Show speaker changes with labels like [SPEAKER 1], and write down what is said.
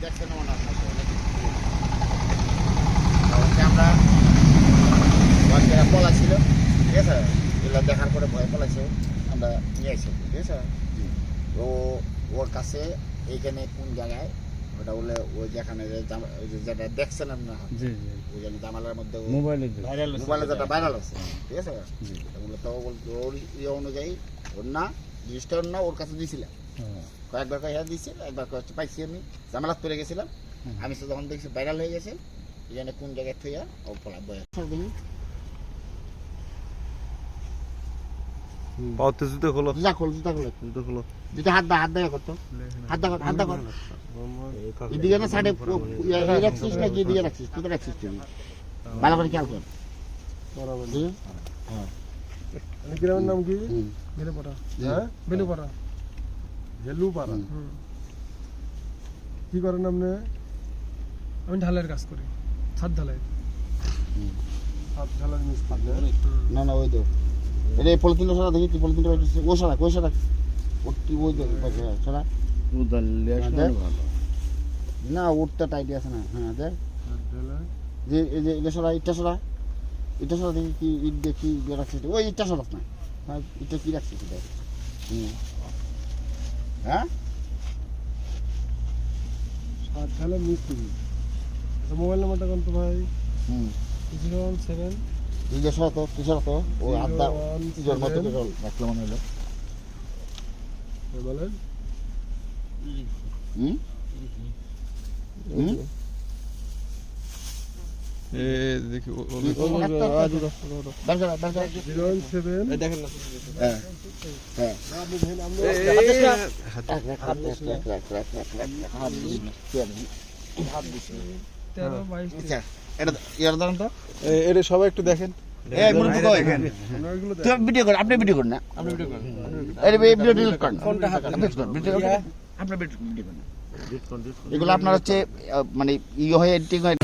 [SPEAKER 1] দেখছেন মনে হয় আমরা পলা ছিল, ঠিক আছে, এগুলো দেখার পরে ভয় পলাইছে, আমরা নিয়ে আসি, ঠিক আছে। তো ওর কাছে এইখানে কোন জায়গায় ওটা বলে ওই যেখানে যেটা দেখছেন আপনার ওই জন্য জামালার মধ্যে মোবাইলে যেটা ভাইরাল আছে, ঠিক আছে। তো ওর ইয়ে অনুযায়ী ওর না জিনিসটা ওর না ওর কাছে দিয়েছিলাম, কয়েকবার কয়েক দিয়েছিল, একবার কয়েকটা পাইছি আমি জামালাত পরে গেছিলাম। আমি তো যখন দেখছি ভাইরাল হয়ে গেছে এই জন্য কোন জায়গায় থইয়া ও পলা বয়ে
[SPEAKER 2] পাওতে জুতো খোলো,
[SPEAKER 1] জুতা খোল জুতা হাত দা করতো, হাত দা কর এদিকে না সাইডে রাখছিস না কি দিকে রাখছিস, কোথায় রাখছিস তুই ভালো করে খেয়াল কর।
[SPEAKER 3] গ্রামের নাম কি? বেলুপাড়া। হ্যাঁ, বেলুপাড়া। বেলুপাড়া। কি করেন আপনি? আমি ঢালাইয়ের কাজ করি, ছাদ ঢালাই। ছাদ ঢালাই মিস্ত্রি
[SPEAKER 1] না না ওই তো এটা পলিথিনটা সরা দেখি, তুই পলিথিনটা পাইছিস ও সরা ওটি ওই তো সরা না ওরটা টাইট আছে না। হ্যাঁ দেখ যে এই যে এটা সরা ইটটা সরা দেখি কি ইট দেখি রাখছিস ওই ইটটা সরাস না, হ্যাঁ ইটটা কি রাখছিস এটা? হ্যাঁ
[SPEAKER 3] ছাদ ঢালাই মিস্ত্রি। মোবাইল নাম্বারটা কোন তো ভাই? 017
[SPEAKER 1] তুই সরাতো ও আড্ডা তিজোর মতো রাখলে মনে হলো।
[SPEAKER 3] বলেন
[SPEAKER 2] এ দেখি
[SPEAKER 3] 017
[SPEAKER 2] দেখেন না
[SPEAKER 1] হ্যাঁ
[SPEAKER 2] এটা সবাই একটু দেখেন।
[SPEAKER 1] ভিডিও করেন, আপনি ভিডিও করেন না, ভিডিও ডিলিট করেন, এগুলো আপনার হচ্ছে মানে ই হয়ে এডিটিং হয়।